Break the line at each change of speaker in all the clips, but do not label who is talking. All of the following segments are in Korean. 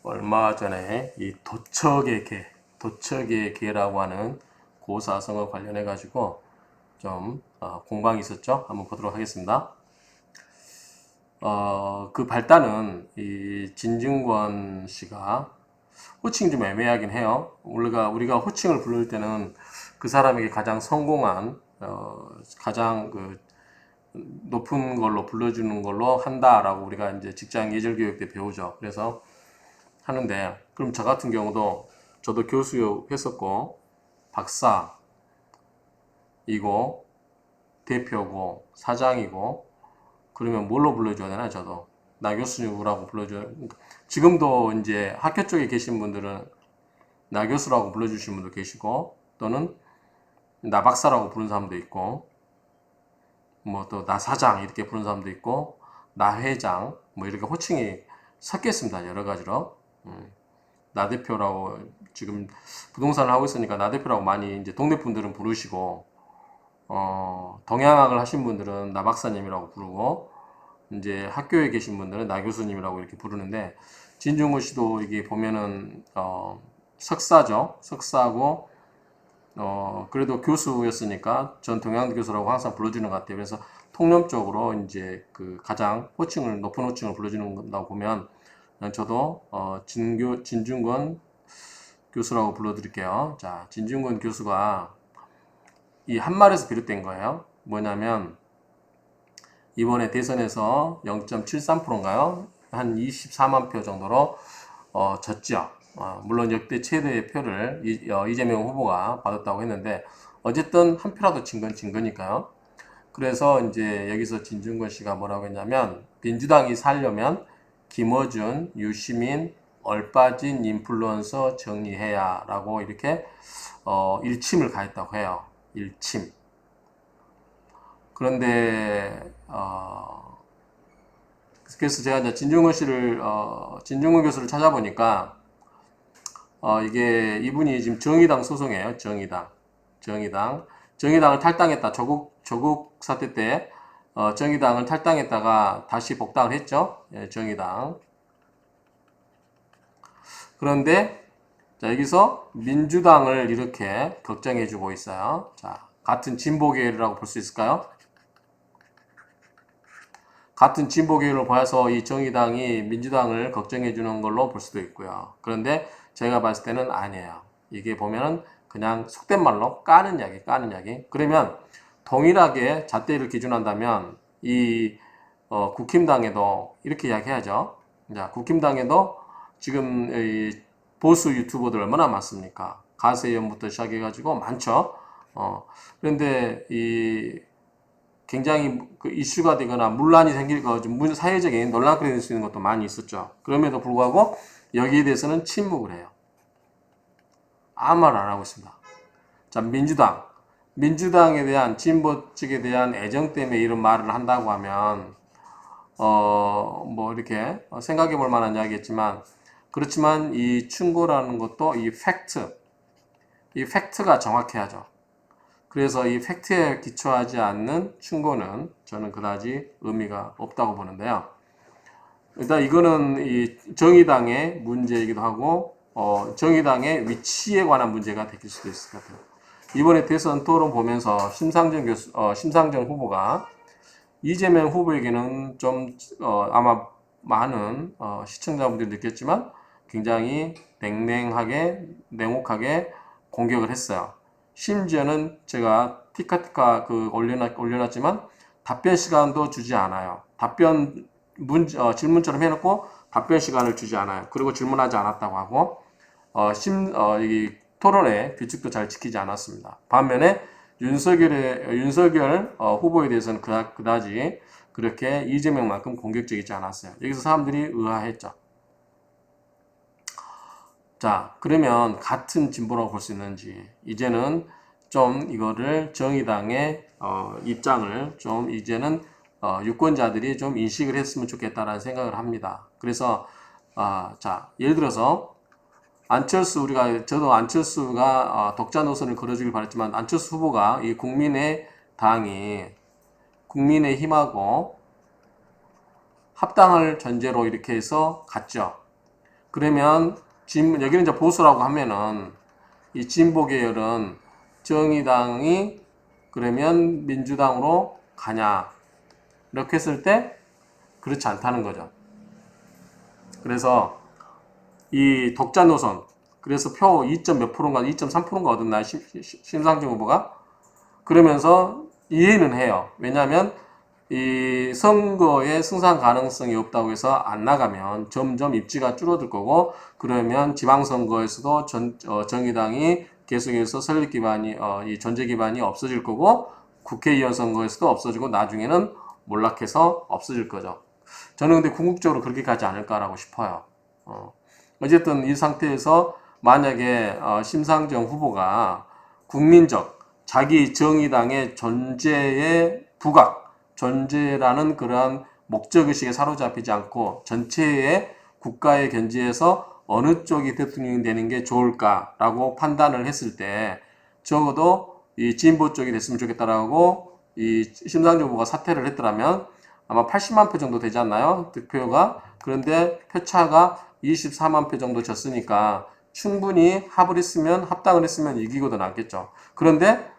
얼마 전에 이 도척의 개라고 하는 고사성어 관련해 가지고 좀 공방이 있었죠. 한번 보도록 하겠습니다. 그 발단은 이 진중권 씨가 호칭이 좀 애매하긴 해요. 우리가 호칭을 부를 때는 그 사람에게 가장 성공한 가장 그 높은 걸로 불러주는 걸로 한다라고 우리가 이제 직장 예절 교육 때 배우죠. 그래서 하는데, 그럼 저 같은 경우도 저도 교수했었고 박사이고 대표고 사장이고, 그러면 뭘로 불러줘야 되나? 저도 나 교수라고 불러줘요. 지금도 이제 학교 쪽에 계신 분들은 나 교수라고 불러주시는 분도 계시고, 또는 나 박사라고 부르는 사람도 있고, 뭐 또 나 사장 이렇게 부르는 사람도 있고, 나 회장 뭐 이렇게 호칭이 섞여 있습니다. 여러 가지로. 나 대표라고, 지금 부동산을 하고 있으니까 나 대표라고 많이 이제 동네 분들은 부르시고, 동양학을 하신 분들은 나 박사님이라고 부르고, 이제 학교에 계신 분들은 나 교수님이라고 이렇게 부르는데, 진중권 씨도 이게 보면은 석사죠. 석사고 그래도 교수였으니까 전 동양대 교수라고 항상 불러주는 것 같아요. 그래서 통념적으로 이제 그 가장 높은 호칭을 불러주는다고 보면, 저도 진중권 교수라고 불러드릴게요. 자, 진중권 교수가 이 한 말에서 비롯된 거예요. 뭐냐면 이번에 대선에서 0.73%인가요? 한 24만 표 정도로 졌죠. 물론 역대 최대의 표를 이재명 후보가 받았다고 했는데, 어쨌든 한 표라도 진 건 진 거니까요. 그래서 이제 여기서 진중권 씨가 뭐라고 했냐면, 민주당이 살려면 김어준, 유시민, 얼빠진 인플루언서 정리해야 라고 이렇게 일침을 가했다고 해요. 일침. 그런데 그래서 제가 이제 진중권 교수를 찾아보니까 이게 이분이 지금 정의당 소송이에요. 정의당을 탈당했다. 조국 사태 때 정의당을 탈당했다가 다시 복당을 했죠. 예, 정의당. 그런데 자, 여기서 민주당을 이렇게 걱정해주고 있어요. 자, 같은 진보계열이라고 볼 수 있을까요? 같은 진보계열로 봐서 이 정의당이 민주당을 걱정해주는 걸로 볼 수도 있고요. 그런데 제가 봤을 때는 아니에요. 이게 보면은 그냥 속된 말로 까는 이야기. 그러면 동일하게 잣대를 기준한다면 이 국힘당에도 이렇게 이야기해야죠. 자, 국힘당에도 지금 이 보수 유튜버들 얼마나 많습니까? 가세연부터 시작해가지고 많죠. 그런데 이 굉장히 그 이슈가 되거나 문란이 생길 사회적인 논란거리 될 수 있는 것도 많이 있었죠. 그럼에도 불구하고 여기에 대해서는 침묵을 해요. 아무 말 안 하고 있습니다. 자, 민주당에 대한 진보 측에 대한 애정 때문에 이런 말을 한다고 하면 뭐 이렇게 생각해 볼 만한 이야기겠지만, 그렇지만 이 충고라는 것도 이 팩트가 정확해야죠. 그래서 이 팩트에 기초하지 않는 충고는 저는 그다지 의미가 없다고 보는데요. 일단 이거는 이 정의당의 문제이기도 하고 정의당의 위치에 관한 문제가 될 수도 있을 것 같아요. 이번에 대선 토론 보면서 심상정 후보가 이재명 후보에게는 좀 아마 많은 시청자분들이 느꼈지만 굉장히 냉혹하게 공격을 했어요. 심지어는 제가 티카티카 올려놨지만 답변 시간도 주지 않아요. 질문처럼 해놓고 답변 시간을 주지 않아요. 그리고 질문하지 않았다고 하고 이 토론의 규칙도 잘 지키지 않았습니다. 반면에 윤석열 후보에 대해서는 그다지 그렇게 이재명만큼 공격적이지 않았어요. 여기서 사람들이 의아했죠. 자, 그러면 같은 진보라고 볼 수 있는지, 이제는 좀 이거를 정의당의 입장을 좀 이제는 유권자들이 좀 인식을 했으면 좋겠다라는 생각을 합니다. 그래서 자, 예를 들어서 저도 안철수가 독자 노선을 걸어주길 바랬지만, 안철수 후보가 이 국민의힘하고 합당을 전제로 이렇게 해서 갔죠. 그러면 여기는 이제 보수라고 하면은 이 진보 계열은 정의당이 그러면 민주당으로 가냐 이렇게 했을 때 그렇지 않다는 거죠. 그래서 이 독자 노선 그래서 표 2점 몇 프로인가 2.3%인가 얻었나 심상정 후보가 그러면서 이해는 해요. 왜냐하면 이 선거에 승산 가능성이 없다고 해서 안 나가면 점점 입지가 줄어들 거고 그러면 지방선거에서도 정의당이 계속해서 설립 기반이 이 존재 기반이 없어질 거고 국회의원 선거에서도 없어지고 나중에는 몰락해서 없어질 거죠. 저는 근데 궁극적으로 그렇게 가지 않을까라고 싶어요. 어쨌든 이 상태에서 만약에 심상정 후보가 국민적 자기 정의당의 존재의 부각, 존재라는 그러한 목적의식에 사로잡히지 않고 전체의 국가의 견지에서 어느 쪽이 대통령이 되는 게 좋을까라고 판단을 했을 때 적어도 이 진보 쪽이 됐으면 좋겠다라고 이 심상정 후보가 사퇴를 했더라면 아마 80만 표 정도 되지 않나요? 득표가. 그런데 표차가 24만 표 정도 졌으니까 충분히 합당을 했으면 이기고도 남겠죠. 그런데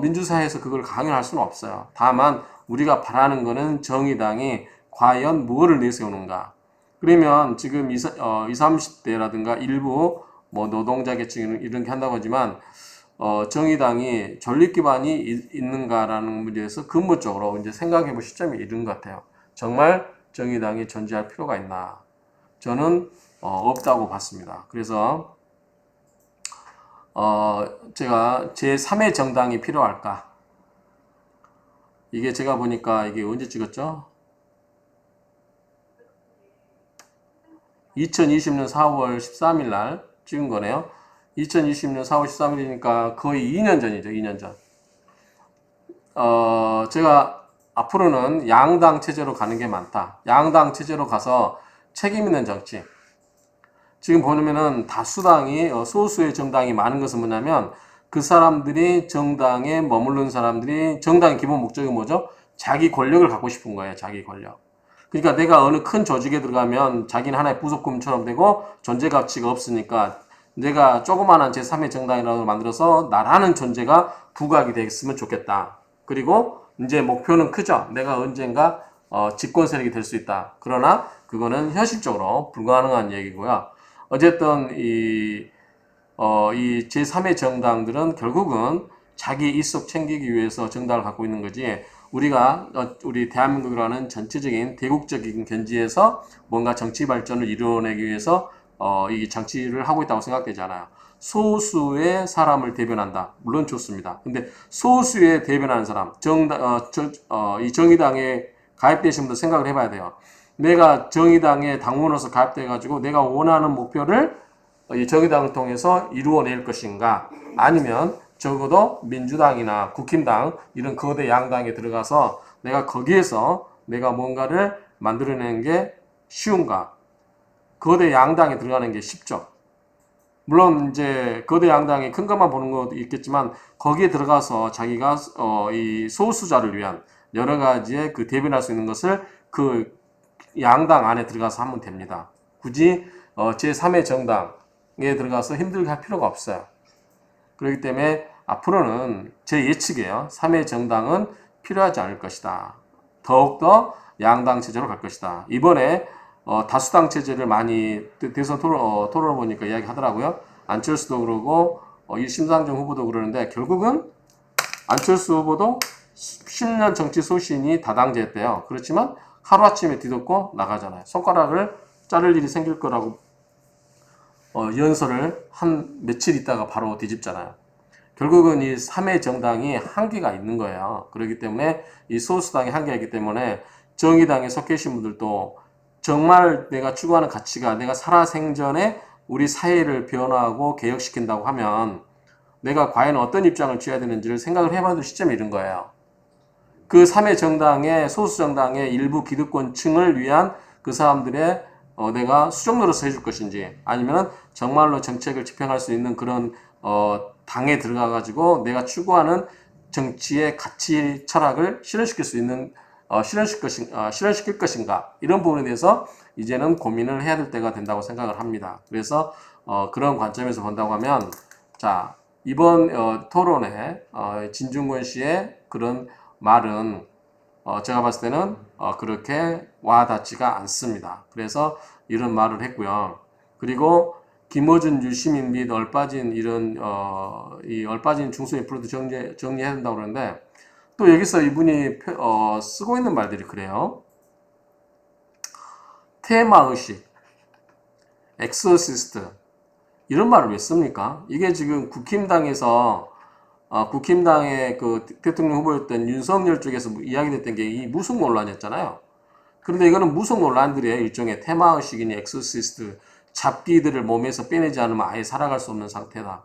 민주사회에서 그걸 강요할 수는 없어요. 다만 우리가 바라는 거는 정의당이 과연 무엇을 내세우는가. 그러면 지금 20, 30대라든가 일부 뭐 노동자 계층 이런 게 한다고 하지만 정의당이 존립 기반이 있는가라는 문제에서 근본적으로 이제 생각해 볼 시점이 이른 것 같아요. 정말 정의당이 존재할 필요가 있나? 저는 없다고 봤습니다. 그래서 제가 제3의 정당이 필요할까? 이게 제가 보니까 이게 언제 찍었죠? 2020년 4월 13일 날 찍은 거네요. 2020년 4월 13일이니까 거의 2년 전이죠. 2년 전. 제가 앞으로는 양당 체제로 가는 게 많다. 양당 체제로 가서 책임 있는 정치. 지금 보면은 다수당이 소수의 정당이 많은 것은 뭐냐면 그 사람들이 정당에 머무른 사람들이 정당의 기본 목적이 뭐죠? 자기 권력을 갖고 싶은 거예요. 자기 권력. 그러니까 내가 어느 큰 조직에 들어가면 자기는 하나의 부속금처럼 되고 존재 가치가 없으니까 내가 조그마한 제3의 정당이라도 만들어서 나라는 존재가 부각이 됐으면 좋겠다. 그리고 이제 목표는 크죠. 내가 언젠가 집권 세력이 될 수 있다. 그러나 그거는 현실적으로 불가능한 얘기고요. 어쨌든 이 제3의 정당들은 결국은 자기 이속 챙기기 위해서 정당을 갖고 있는 거지 우리가 우리 대한민국이라는 전체적인 대국적인 견지에서 뭔가 정치 발전을 이루어내기 위해서 이 정치를 하고 있다고 생각되잖아요. 소수의 사람을 대변한다. 물론 좋습니다. 근데 소수의 대변하는 사람, 이 정의당에 가입되신 분들 생각을 해봐야 돼요. 내가 정의당에 당원으로서 가입돼가지고 내가 원하는 목표를 이 정의당을 통해서 이루어낼 것인가 아니면 적어도 민주당이나 국힘당 이런 거대 양당에 들어가서 내가 거기에서 내가 뭔가를 만들어내는 게 쉬운가. 거대 양당에 들어가는 게 쉽죠. 물론 이제 거대 양당이 큰 것만 보는 것도 있겠지만 거기에 들어가서 자기가 이 소수자를 위한 여러 가지의 그 대변할 수 있는 것을 그 양당 안에 들어가서 하면 됩니다. 굳이 제3의 정당에 들어가서 힘들게 할 필요가 없어요. 그렇기 때문에 앞으로는 제 예측이에요. 3의 정당은 필요하지 않을 것이다. 더욱더 양당 체제로 갈 것이다. 이번에 다수당 체제를 많이 대선 토론을 보니까 이야기 하더라고요. 안철수도 그러고 이 심상정 후보도 그러는데 결국은 안철수 후보도 10년 정치 소신이 다당제였대요. 그렇지만 하루아침에 뒤덮고 나가잖아요. 손가락을 자를 일이 생길 거라고 연설을 한 며칠 있다가 바로 뒤집잖아요. 결국은 이 3의 정당이 한계가 있는 거예요. 그렇기 때문에 이 소수당이 한계가 있기 때문에 정의당에 속해 계신 분들도 정말 내가 추구하는 가치가 내가 살아생전에 우리 사회를 변화하고 개혁시킨다고 하면 내가 과연 어떤 입장을 취해야 되는지를 생각을 해봐야 될 시점이 이런 거예요. 그 3의 정당의 소수 정당의 일부 기득권층을 위한 그 사람들의 내가 수정노릇을 해줄 것인지 아니면 정말로 정책을 집행할 수 있는 그런 당에 들어가 가지고 내가 추구하는 정치의 가치 철학을 실현시킬 수 있는 실현시킬 것인가 이런 부분에 대해서 이제는 고민을 해야 될 때가 된다고 생각을 합니다. 그래서 그런 관점에서 본다고 하면 자 이번 토론에 진중권 씨의 그런 말은 제가 봤을 때는 그렇게 와닿지가 않습니다. 그래서 이런 말을 했고요. 그리고 김어준, 유시민 및 얼빠진 이런 이 얼빠진 중소인프라도 정리해야 된다고 그러는데 또 여기서 이분이 쓰고 있는 말들이 그래요. 테마의식, 엑소시스트 이런 말을 왜 씁니까? 이게 지금 국힘당에서 국힘당의 그 대통령 후보였던 윤석열 쪽에서 이야기됐던 게 이 무속 논란이었잖아요. 그런데 이거는 무속 논란들의 일종의 테마의식이니 엑소시스트, 잡기들을 몸에서 빼내지 않으면 아예 살아갈 수 없는 상태다.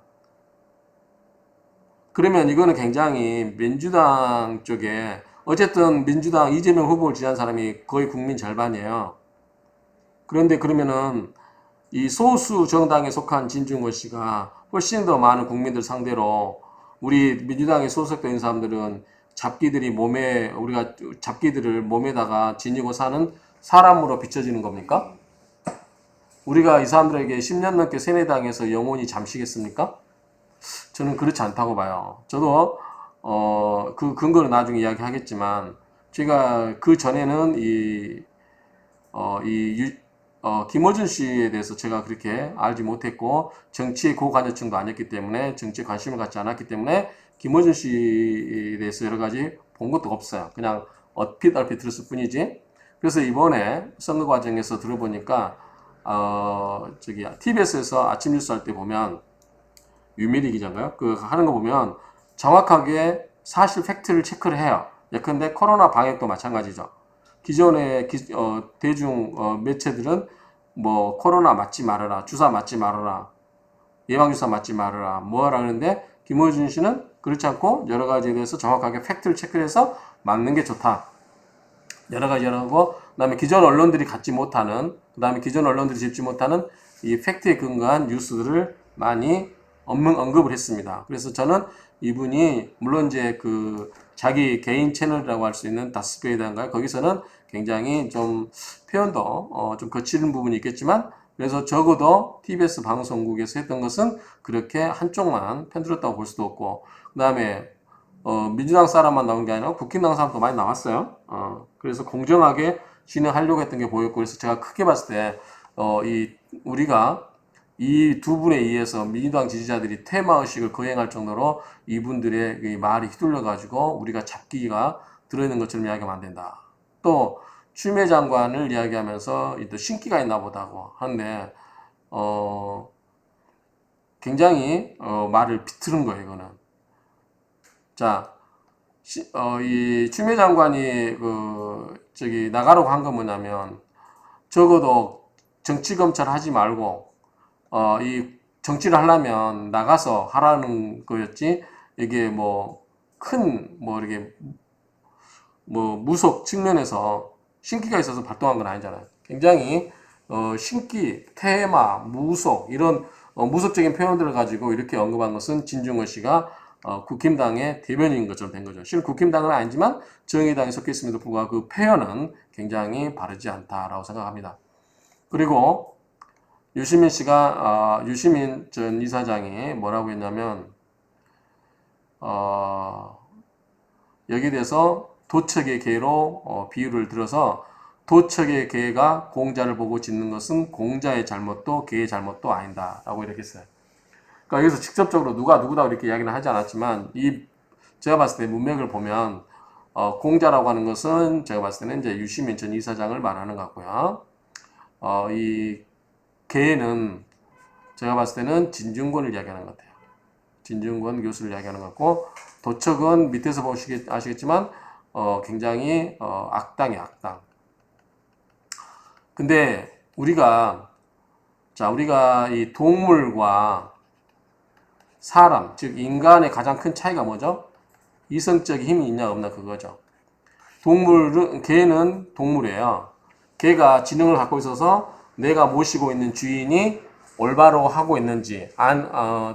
그러면 이거는 굉장히 민주당 쪽에 어쨌든 민주당 이재명 후보를 지지한 사람이 거의 국민 절반이에요. 그런데 그러면은 이 소수 정당에 속한 진중권 씨가 훨씬 더 많은 국민들 상대로 우리 민주당에 소속된 사람들은 잡기들이 몸에 우리가 잡기들을 몸에다가 지니고 사는 사람으로 비춰지는 겁니까? 우리가 이 사람들에게 10년 넘게 세뇌당해서 영원히 잠시겠습니까? 저는 그렇지 않다고 봐요. 저도 그 근거는 나중에 이야기하겠지만 제가 그 전에는 김어준 씨에 대해서 제가 그렇게 알지 못했고 정치의 고관여층도 아니었기 때문에 정치에 관심을 갖지 않았기 때문에 김어준 씨에 대해서 여러 가지 본 것도 없어요. 그냥 얼핏 들었을 뿐이지. 그래서 이번에 선거 과정에서 들어보니까 TBS에서 아침 뉴스 할 때 보면 유미리 기자인가요? 그 하는 거 보면 정확하게 사실 팩트를 체크를 해요. 예컨대 코로나 방역도 마찬가지죠. 기존의 대중 매체들은 뭐 코로나 맞지 말아라, 주사 맞지 말아라, 예방주사 맞지 말아라, 뭐하라 하는데 김어준 씨는 그렇지 않고 여러 가지에 대해서 정확하게 팩트를 체크해서 맞는 게 좋다. 여러 가지 하고 그다음에 기존 언론들이 갖지 못하는 그다음에 기존 언론들이 짚지 못하는 이 팩트에 근거한 뉴스들을 많이 언급을 했습니다. 그래서 저는 이분이 물론 이제 그 자기 개인 채널이라고 할 수 있는 다스베이다인가요? 거기서는 굉장히 좀 표현도 좀 거치는 부분이 있겠지만 그래서 적어도 TBS 방송국에서 했던 것은 그렇게 한쪽만 편들었다고 볼 수도 없고 그 다음에 민주당 사람만 나온 게 아니라 국힘당 사람도 많이 나왔어요. 그래서 공정하게 진행하려고 했던 게 보였고 그래서 제가 크게 봤을 때 우리가 이 두 분에 의해서 민주당 지지자들이 테마의식을 거행할 정도로 이분들의 말이 휘둘려 가지고 우리가 잡기가 들어있는 것처럼 이야기하면 안 된다. 또 추미애 장관을 이야기하면서 또 신기가 있나 보다고 하는데 굉장히 말을 비틀은 거예요. 이거는 자 이 추미애 장관이 나가라고 한 건 뭐냐면 적어도 정치 검찰 하지 말고 이 정치를 하려면 나가서 하라는 거였지 이게 이렇게 무속 측면에서 신기가 있어서 발동한 건 아니잖아요. 굉장히 신기, 테마, 무속 이런 무속적인 표현들을 가지고 이렇게 언급한 것은 진중권 씨가 국힘당의 대변인 것처럼 된 거죠. 실은 국힘당은 아니지만 정의당에 속해 있음에도 불구하고 그 표현은 굉장히 바르지 않다라고 생각합니다. 그리고 유시민 씨가 유시민 전 이사장이 뭐라고 했냐면 여기에 대해서 도척의 개로 비유를 들어서 도척의 개가 공자를 보고 짖는 것은 공자의 잘못도 개의 잘못도 아니다 라고 이렇게 했어요. 그러니까 여기서 직접적으로 누가 누구다 이렇게 이야기는 하지 않았지만 제가 봤을 때 문맥을 보면 공자라고 하는 것은 제가 봤을 때는 이제 유시민 전 이사장을 말하는 것 같고요. 이 개는 제가 봤을 때는 진중권을 이야기하는 것 같아요. 진중권 교수를 이야기하는 것 같고 도척은 밑에서 아시겠지만 굉장히 악당이에요. 악당. 근데 우리가 이 동물과 사람, 즉 인간의 가장 큰 차이가 뭐죠? 이성적 힘이 있냐 없나 그거죠. 개는 동물이에요. 개가 지능을 갖고 있어서 내가 모시고 있는 주인이 올바로 하고 있는지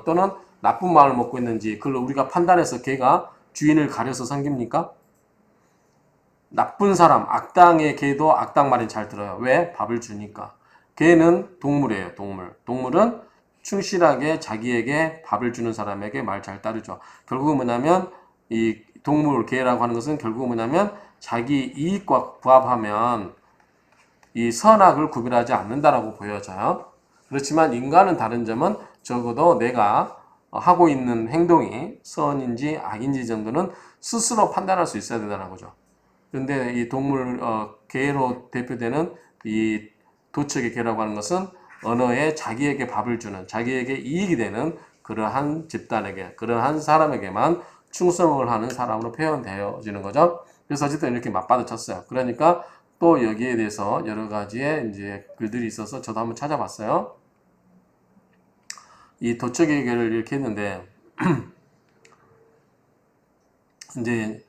또는 나쁜 마음을 먹고 있는지 그걸 우리가 판단해서 개가 주인을 가려서 섬깁니까? 나쁜 사람, 악당의 개도 악당 말이 잘 들어요. 왜? 밥을 주니까. 개는 동물이에요, 동물. 동물은 충실하게 자기에게 밥을 주는 사람에게 말 잘 따르죠. 결국은 뭐냐면 이 동물, 개라고 하는 것은 결국은 뭐냐면 자기 이익과 부합하면 이 선악을 구별하지 않는다라고 보여져요. 그렇지만 인간은 다른 점은 적어도 내가 하고 있는 행동이 선인지 악인지 정도는 스스로 판단할 수 있어야 된다는 거죠. 그런데 이 동물 개로 대표되는 이 도척의 개라고 하는 것은 언어에 자기에게 밥을 주는 자기에게 이익이 되는 그러한 집단에게 그러한 사람에게만 충성을 하는 사람으로 표현되어지는 거죠. 그래서 어쨌든 이렇게 맞받아쳤어요. 그러니까 또 여기에 대해서 여러 가지의 이제 글들이 있어서 저도 한번 찾아봤어요. 이 도척의 개를 이렇게 했는데 이제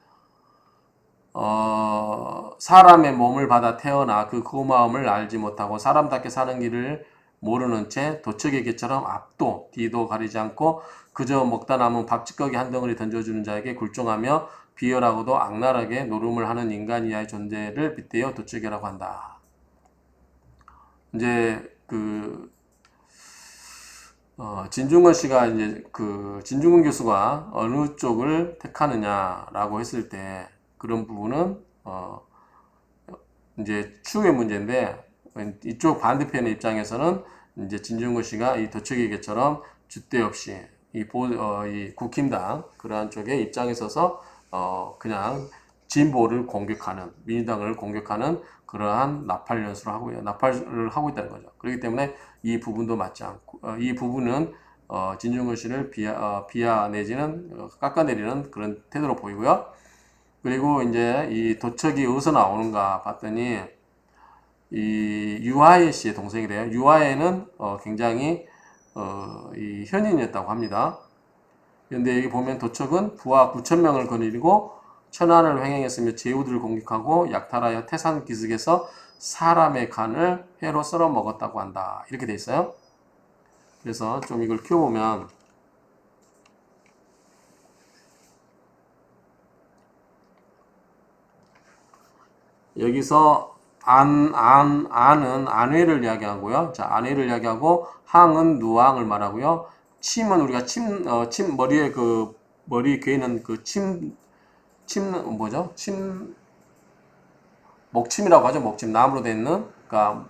사람의 몸을 받아 태어나 그 고마움을 알지 못하고 사람답게 사는 길을 모르는 채 도척의 개처럼 앞도 뒤도 가리지 않고 그저 먹다 남은 밥찌꺼기 한 덩어리 던져주는 자에게 굴종하며 비열하고도 악랄하게 노름을 하는 인간 이하의 존재를 빗대어 도척이라고 한다. 이제 진중권 씨가 이제 진중권 교수가 어느 쪽을 택하느냐라고 했을 때 그런 부분은 이제 추후의 문제인데 이쪽 반대편의 입장에서는 이제 진중권 씨가 이 도척의 개처럼 줏대 없이 이 국힘당 그러한 쪽의 입장에 서서 그냥 진보를 공격하는 민주당을 공격하는 그러한 나팔 연수를 하고요. 나팔을 하고 있다는 거죠. 그렇기 때문에 이 부분도 맞지 않고 이 부분은 진중권 씨를 비하 내지는 깎아내리는 그런 태도로 보이고요. 그리고 이제 이 도척이 어디서 나오는가 봤더니 이 유아예 씨의 동생이래요. 유아예는 굉장히 이 현인이었다고 합니다. 그런데 여기 보면 도척은 부하 9,000명을 거느리고 천안을 횡행했으며 제후들을 공격하고 약탈하여 태산 기슭에서 사람의 간을 회로 썰어 먹었다고 한다. 이렇게 돼 있어요. 그래서 좀 이걸 키워보면 여기서 안은 안회를 이야기하고요. 자, 안회를 이야기하고 항은 누항을 말하고요. 침은 우리가 침 머리에 머리 괴는 뭐죠? 목침이라고 하죠. 목침 나무로 되어 있는 그러니까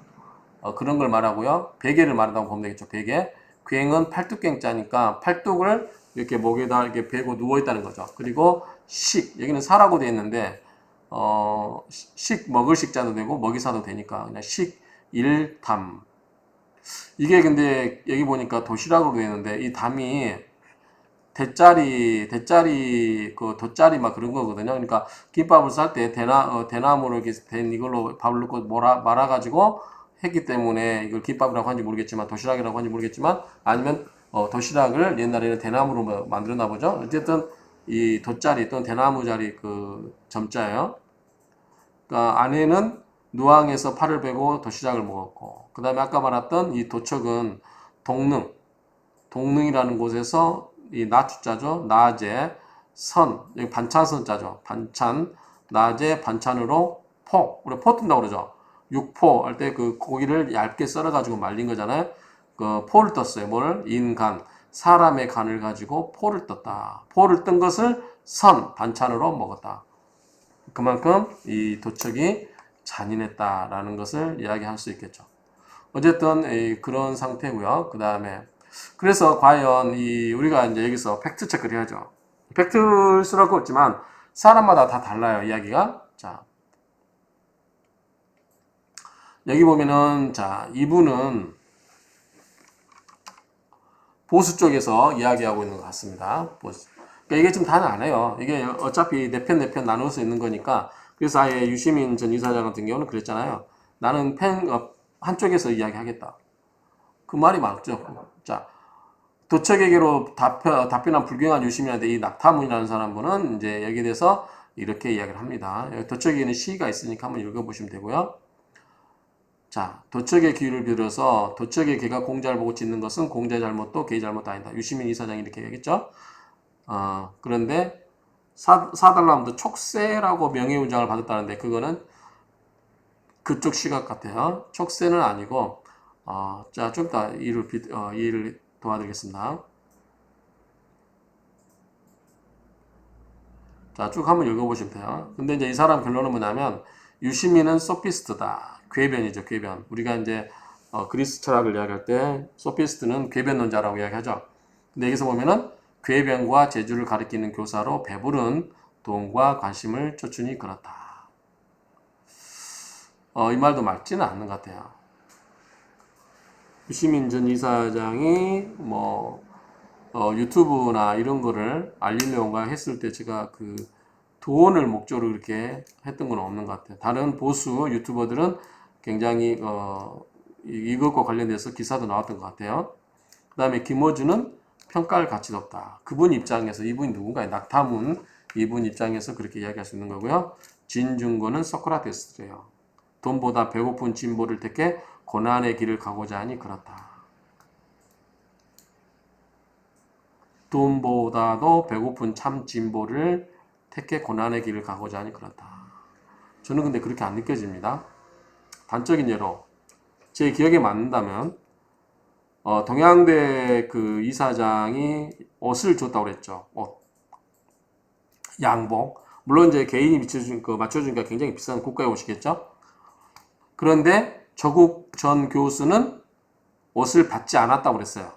그런 걸 말하고요. 베개를 말한다고 보면 되겠죠. 베개. 굉은 팔뚝갱자니까 팔뚝을 이렇게 목에다 이렇게 베고 누워 있다는 거죠. 그리고 식 여기는 사라고 되어 있는데 먹을 식자도 되고 먹이사도 되니까 그냥 일담 이게 근데 여기 보니까 도시락으로 되어 있는데 이 담이 대짜리 그 돗자리 막 그런 거거든요. 그러니까 김밥을 쌀 때 대나무로 이렇게 된 이걸로 밥을 넣고 말아가지고 했기 때문에 이걸 김밥이라고 하는지 모르겠지만 도시락이라고 하는지 모르겠지만 아니면 도시락을 옛날에는 대나무로 만들었나 보죠. 어쨌든 이 돗자리 또는 대나무자리 그 점자예요. 그러니까 아내는 누항에서 팔을 베고 도시락을 먹었고 그 다음에 아까 말했던 이 도척은 동능이라는 곳에서 이 나주자죠. 낮에 여기 반찬선자죠. 반찬, 낮에 반찬으로 우리 포 뜬다고 그러죠. 육포 할 때 그 고기를 얇게 썰어가지고 말린 거잖아요. 그 포를 떴어요. 인간, 사람의 간을 가지고 포를 떴다. 포를 뜬 것을 반찬으로 먹었다. 그만큼 이 도척이 잔인했다라는 것을 이야기할 수 있겠죠. 어쨌든 그런 상태고요. 그 다음에 그래서 과연 우리가 이제 여기서 팩트 체크를 해야죠. 팩트일 수는 없지만 사람마다 다 달라요. 이야기가. 자, 여기 보면은 자 이분은 보수 쪽에서 이야기하고 있는 것 같습니다. 보수. 그러니까 이게 지금 다는 안 해요. 이게 어차피 네 편 나눌 수 있는 거니까. 그래서 아예 유시민 전 이사장 같은 경우는 그랬잖아요. 나는 한쪽에서 이야기하겠다. 그 말이 맞죠. 자, 도척에게로 답변한 불경한 유시민한테 이 낙타문이라는 사람분은 이제 여기에 대해서 이렇게 이야기를 합니다. 도척에게는 시가 있으니까 한번 읽어보시면 되고요. 자, 도척의 기회를 빌어서 도척의 개가 공자를 보고 짖는 것은 공자의 잘못도 개의 잘못도 아니다. 유시민 이사장이 이렇게 얘기했죠. 그런데 사달라함도 촉세라고 명예훈장을 받았다는데 그거는 그쪽 시각 같아요. 촉세는 아니고 자, 좀 이따 이해를 도와드리겠습니다. 자, 쭉 한번 읽어보시면 돼요. 근데 이제 이 사람 결론은 뭐냐면 유시민은 소피스트다. 궤변이죠, 궤변. 우리가 이제 그리스 철학을 이야기할 때 소피스트는 궤변론자라고 이야기하죠. 근데 여기서 보면은 궤변과 재주를 가리키는 교사로 배부른 돈과 관심을 쫓으니 그렇다. 이 말도 맞지는 않는 것 같아요. 유시민 전 이사장이 유튜브나 이런 거를 알리려고 했을 때 제가 그 돈을 목적으로 이렇게 했던 건 없는 것 같아요. 다른 보수 유튜버들은 굉장히 이것과 관련돼서 기사도 나왔던 것 같아요. 그 다음에 김어준은 평가할 가치도 없다. 그분 입장에서 이분이 누군가의 낙타문 이분 입장에서 그렇게 이야기할 수 있는 거고요. 진중권은 소크라테스래요. 돈보다 배고픈 진보를 택해 고난의 길을 가고자 하니 그렇다. 돈보다도 배고픈 참 진보를 택해 고난의 길을 가고자 하니 그렇다. 저는 근데 그렇게 안 느껴집니다. 단적인 예로 제 기억에 맞는다면 동양대 그 이사장이 옷을 줬다고 그랬죠. 양복. 물론 이제 개인이 맞춰주니까 굉장히 비싼 고가의 옷이겠죠. 그런데 조국 전 교수는 옷을 받지 않았다고 그랬어요.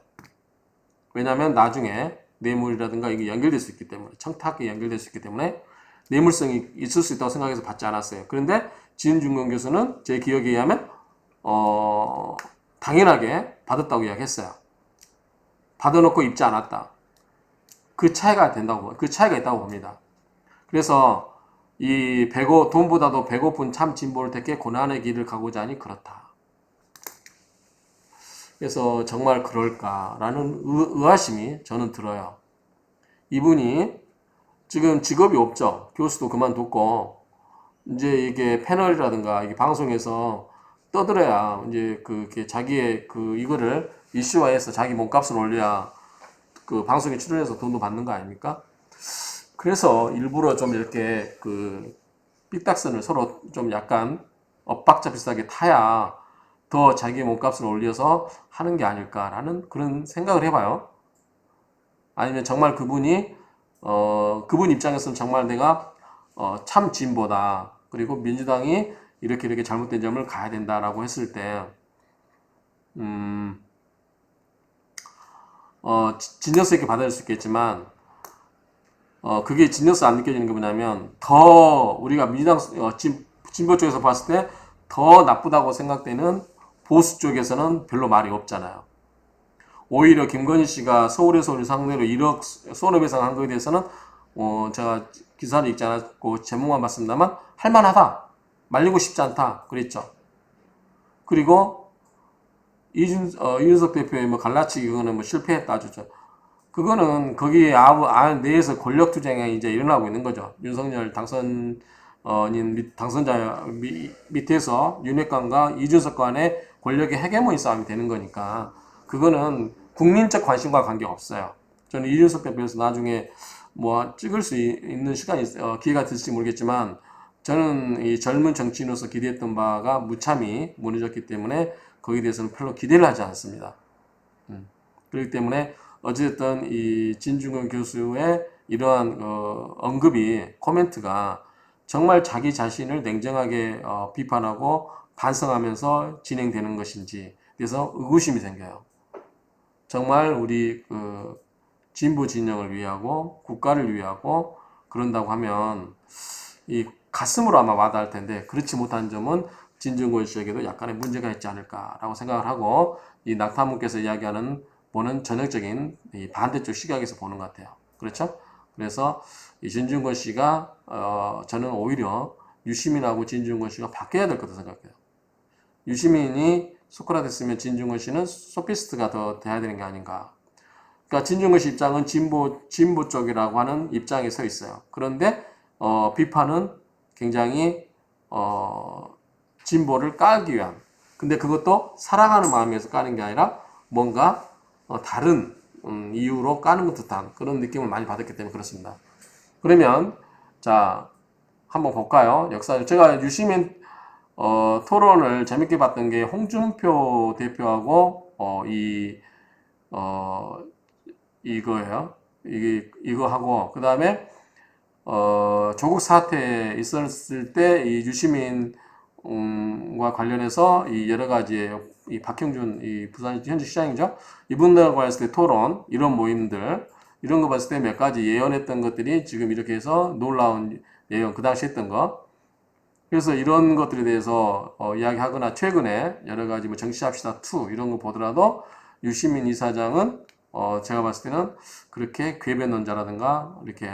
왜냐하면 나중에 뇌물이라든가 이게 연결될 수 있기 때문에 청탁에 연결될 수 있기 때문에 뇌물성이 있을 수 있다고 생각해서 받지 않았어요. 그런데 진중권 교수는 제 기억에 의하면 당연하게 받았다고 이야기했어요. 받아놓고 입지 않았다. 그 차이가 있다고 봅니다. 그래서 이 돈보다도 배고픈 참 진보를 택해 고난의 길을 가고자 하니 그렇다. 그래서 정말 그럴까라는 의아심이 저는 들어요. 이분이 지금 직업이 없죠. 교수도 그만뒀고 이제 이게 패널이라든가 이게 방송에서 떠들어야 이제 그게 자기의 이거를 이슈화해서 자기 몸값을 올려야 그 방송에 출연해서 돈도 받는 거 아닙니까? 그래서 일부러 좀 이렇게 삐딱선을 서로 좀 약간 엇박자 비슷하게 타야 더 자기 몸값을 올려서 하는 게 아닐까라는 그런 생각을 해봐요. 아니면 정말 그분 입장에서는 정말 내가 참 진보다. 그리고 민주당이 이렇게 잘못된 점을 가야 된다라고 했을 때, 진정성 있게 받아들일 수 있겠지만, 그게 진정성 안 느껴지는 게 뭐냐면, 더 우리가 민주당, 진보 쪽에서 봤을 때 더 나쁘다고 생각되는 보수 쪽에서는 별로 말이 없잖아요. 오히려 김건희 씨가 서울에서 우리 상대로 1억 손해배상 한 거에 대해서는 제가 기사를 읽지 않았고 제목만 봤습니다만 할만하다. 말리고 싶지 않다. 그랬죠. 그리고 이준석 대표의 갈라치기 그거는 실패했다 하죠. 그거는 거기에 안 내에서 권력 투쟁이 이제 일어나고 있는 거죠. 윤석열 당선자 밑에서 윤핵관과 이준석 간의 권력의 헤게모니 싸움이 되는 거니까 그거는 국민적 관심과 관계가 없어요. 저는 이준석 대표에서 나중에 찍을 수 있는 기회가 될지 모르겠지만 저는 이 젊은 정치인으로서 기대했던 바가 무참히 무너졌기 때문에 거기에 대해서는 별로 기대를 하지 않습니다. 그렇기 때문에 어쨌든 이 진중권 교수의 이러한 코멘트가 정말 자기 자신을 냉정하게 비판하고 반성하면서 진행되는 것인지 그래서 의구심이 생겨요. 정말 우리 진보 진영을 위하고 국가를 위하고 그런다고 하면 이 가슴으로 아마 와닿을 텐데 그렇지 못한 점은 진중권 씨에게도 약간의 문제가 있지 않을까라고 생각을 하고 이 낙타문께서 보는 전형적인 이 반대쪽 시각에서 보는 것 같아요. 그렇죠? 그래서 이 진중권 씨가 저는 오히려 유시민하고 진중권 씨가 바뀌어야 될 거라고 생각해요. 유시민이 소크라테스면 진중권 씨는 소피스트가 더 돼야 되는 게 아닌가. 그러니까 진중권 씨 입장은 진보 쪽이라고 하는 입장에 서 있어요. 그런데 비판은 굉장히 진보를 깔기 위한. 근데 그것도 사랑하는 마음에서 까는 게 아니라 뭔가 다른 이유로 까는 것 듯한 그런 느낌을 많이 받았기 때문에 그렇습니다. 그러면 자 한번 볼까요? 역사 제가 유시민 토론을 재밌게 봤던 게 홍준표 대표하고 이거예요. 이거 하고 그 다음에 조국 사태 있었을 때 이 유시민과 관련해서 이 여러 가지 이 박형준 이 부산 현지 시장이죠. 이분들과 했을 때 토론 이런 모임들 이런 거 봤을 때 몇 가지 예언했던 것들이 지금 이렇게 해서 놀라운 예언 그 당시 했던 거. 그래서 이런 것들에 대해서 이야기하거나 최근에 여러 가지 뭐 정치합시다 2 이런 거 보더라도 유시민 이사장은 제가 봤을 때는 그렇게 궤변론자라든가 이렇게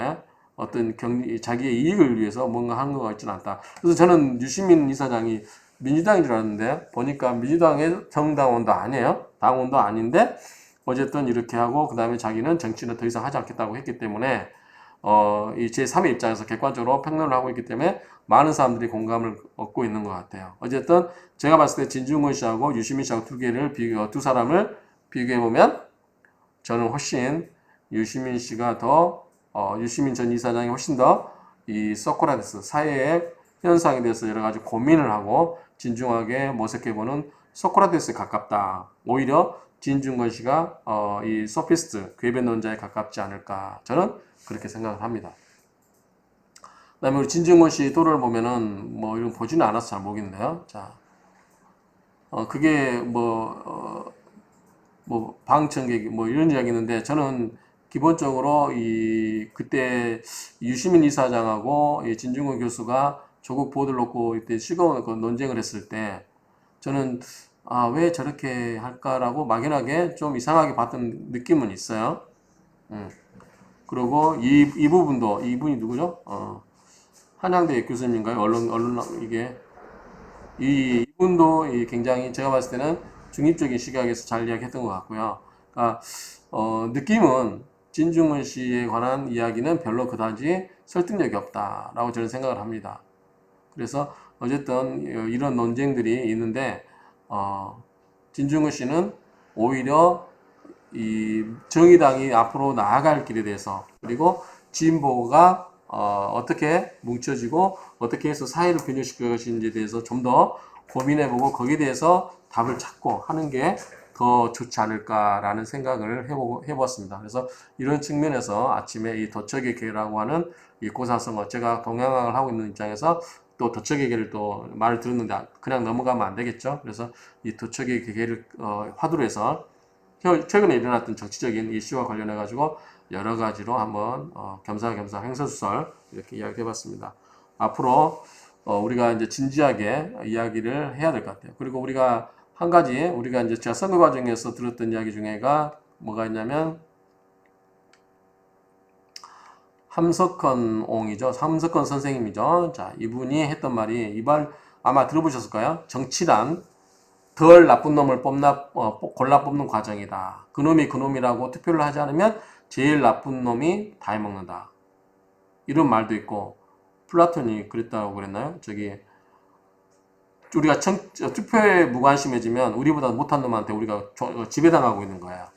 어떤 자기의 이익을 위해서 뭔가 하는 것 같지는 않다. 그래서 저는 유시민 이사장이 민주당인 줄 알았는데 보니까 민주당의 정당원도 아니에요. 당원도 아닌데 어쨌든 이렇게 하고 그 다음에 자기는 정치는 더 이상 하지 않겠다고 했기 때문에 이 제3의 입장에서 객관적으로 평론을 하고 있기 때문에 많은 사람들이 공감을 얻고 있는 것 같아요. 어쨌든 제가 봤을 때 진중권 씨하고 유시민 씨하고 두 사람을 비교해보면 저는 훨씬 유시민 씨가 유시민 전 이사장이 훨씬 더 이 소크라테스 사회의 현상에 대해서 여러 가지 고민을 하고 진중하게 모색해보는 소크라테스에 가깝다. 오히려 진중권 씨가 이 소피스트, 궤변론자에 가깝지 않을까. 저는 그렇게 생각을 합니다. 그 다음에 우리 진중권 씨 토론을 보면은 뭐 이런 보지는 않아서 잘 모르겠네요. 자, 그게 방청객 뭐 이런 이야기 있는데 저는 기본적으로 그때 유시민 이사장하고 이 진중권 교수가 조국 보도를 놓고 이때 시거운 그 논쟁을 했을 때 저는 왜 저렇게 할까라고 막연하게 좀 이상하게 봤던 느낌은 있어요. 그리고 이 부분도 이분이 누구죠? 한양대 교수님인가요? 이분도 굉장히 제가 봤을 때는 중립적인 시각에서 잘 이야기했던 것 같고요. 그러니까 느낌은 진중권 씨에 관한 이야기는 별로 그다지 설득력이 없다라고 저는 생각을 합니다. 그래서 어쨌든 이런 논쟁들이 있는데 진중권 씨는 오히려 이 정의당이 앞으로 나아갈 길에 대해서 그리고 진보가 어떻게 뭉쳐지고 어떻게 해서 사회를 변혁시킬 것인지에 대해서 좀 더 고민해보고 거기에 대해서 답을 찾고 하는 게 더 좋지 않을까라는 생각을 해보았습니다. 그래서 이런 측면에서 아침에 이 도척의 계라고 하는 이 고사성어 제가 동양학을 하고 있는 입장에서 또 도척의 계를 또 말을 들었는데 그냥 넘어가면 안 되겠죠. 그래서 이 도척의 계를 화두로 해서 최근에 일어났던 정치적인 이슈와 관련해 가지고 여러 가지로 한번 겸사겸사 횡설수설 이렇게 이야기해 봤습니다. 앞으로 우리가 이제 진지하게 이야기를 해야 될 것 같아요. 그리고 우리가 한 가지 우리가 이제 제가 선거 과정에서 들었던 이야기 중에가 뭐가 있냐면 함석헌 옹이죠. 함석헌 선생님이죠. 자, 이분이 했던 말이 이발 아마 들어보셨을 까요? 정치란 덜 나쁜 놈을 골라 뽑는 과정이다. 그놈이 그놈이라고 투표를 하지 않으면 제일 나쁜 놈이 다 해먹는다. 이런 말도 있고 플라톤이 그랬다고 그랬나요? 우리가 투표에 무관심해지면 우리보다 못한 놈한테 우리가 지배당하고 있는 거야.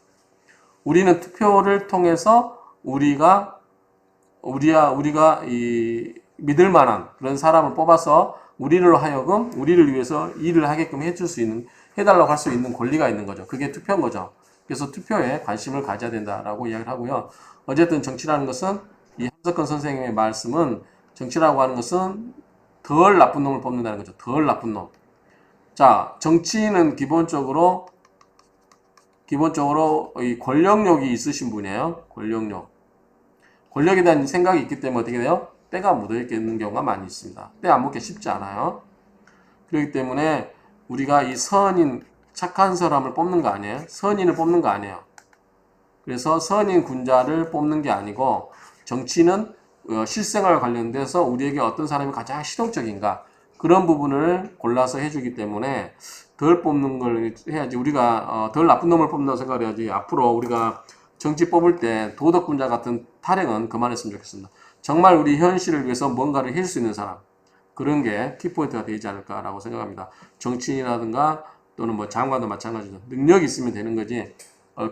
우리는 투표를 통해서 우리가 믿을 만한 그런 사람을 뽑아서 우리를 위해서 일을 하게끔 해달라고 할 수 있는 권리가 있는 거죠. 그게 투표인 거죠. 그래서 투표에 관심을 가져야 된다라고 이야기를 하고요. 어쨌든 정치라는 것은 이 함석헌 선생님의 말씀은 정치라고 하는 것은 덜 나쁜 놈을 뽑는다는 거죠. 덜 나쁜 놈. 자, 정치인은 기본적으로 이 권력욕이 있으신 분이에요. 권력에 대한 생각이 있기 때문에 어떻게 돼요? 때가 묻어있는 경우가 많이 있습니다. 때 안 묻기 쉽지 않아요. 그렇기 때문에 우리가 이 착한 사람을 뽑는 거 아니에요? 선인을 뽑는 거 아니에요. 그래서 선인 군자를 뽑는 게 아니고 정치는 실생활 관련돼서 우리에게 어떤 사람이 가장 실용적인가 그런 부분을 골라서 해주기 때문에 덜 뽑는 걸 해야지 우리가 덜 나쁜 놈을 뽑는다고 생각해야지 앞으로 우리가 정치 뽑을 때 도덕군자 같은 탈행은 그만했으면 좋겠습니다. 정말 우리 현실을 위해서 뭔가를 해줄 수 있는 사람 그런 게 키포인트가 되지 않을까라고 생각합니다. 정치인이라든가 또는 뭐 장관도 마찬가지죠. 능력이 있으면 되는 거지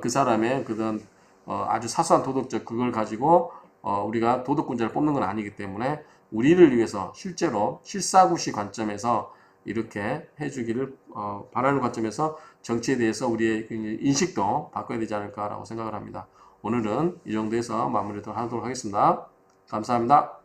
그 사람의 그런 아주 사소한 도덕적 그걸 가지고 우리가 도덕군자를 뽑는 건 아니기 때문에 우리를 위해서 실제로 실사구시 관점에서 이렇게 해주기를 바라는 관점에서 정치에 대해서 우리의 인식도 바꿔야 되지 않을까라고 생각을 합니다. 오늘은 이 정도에서 마무리를 하도록 하겠습니다. 감사합니다.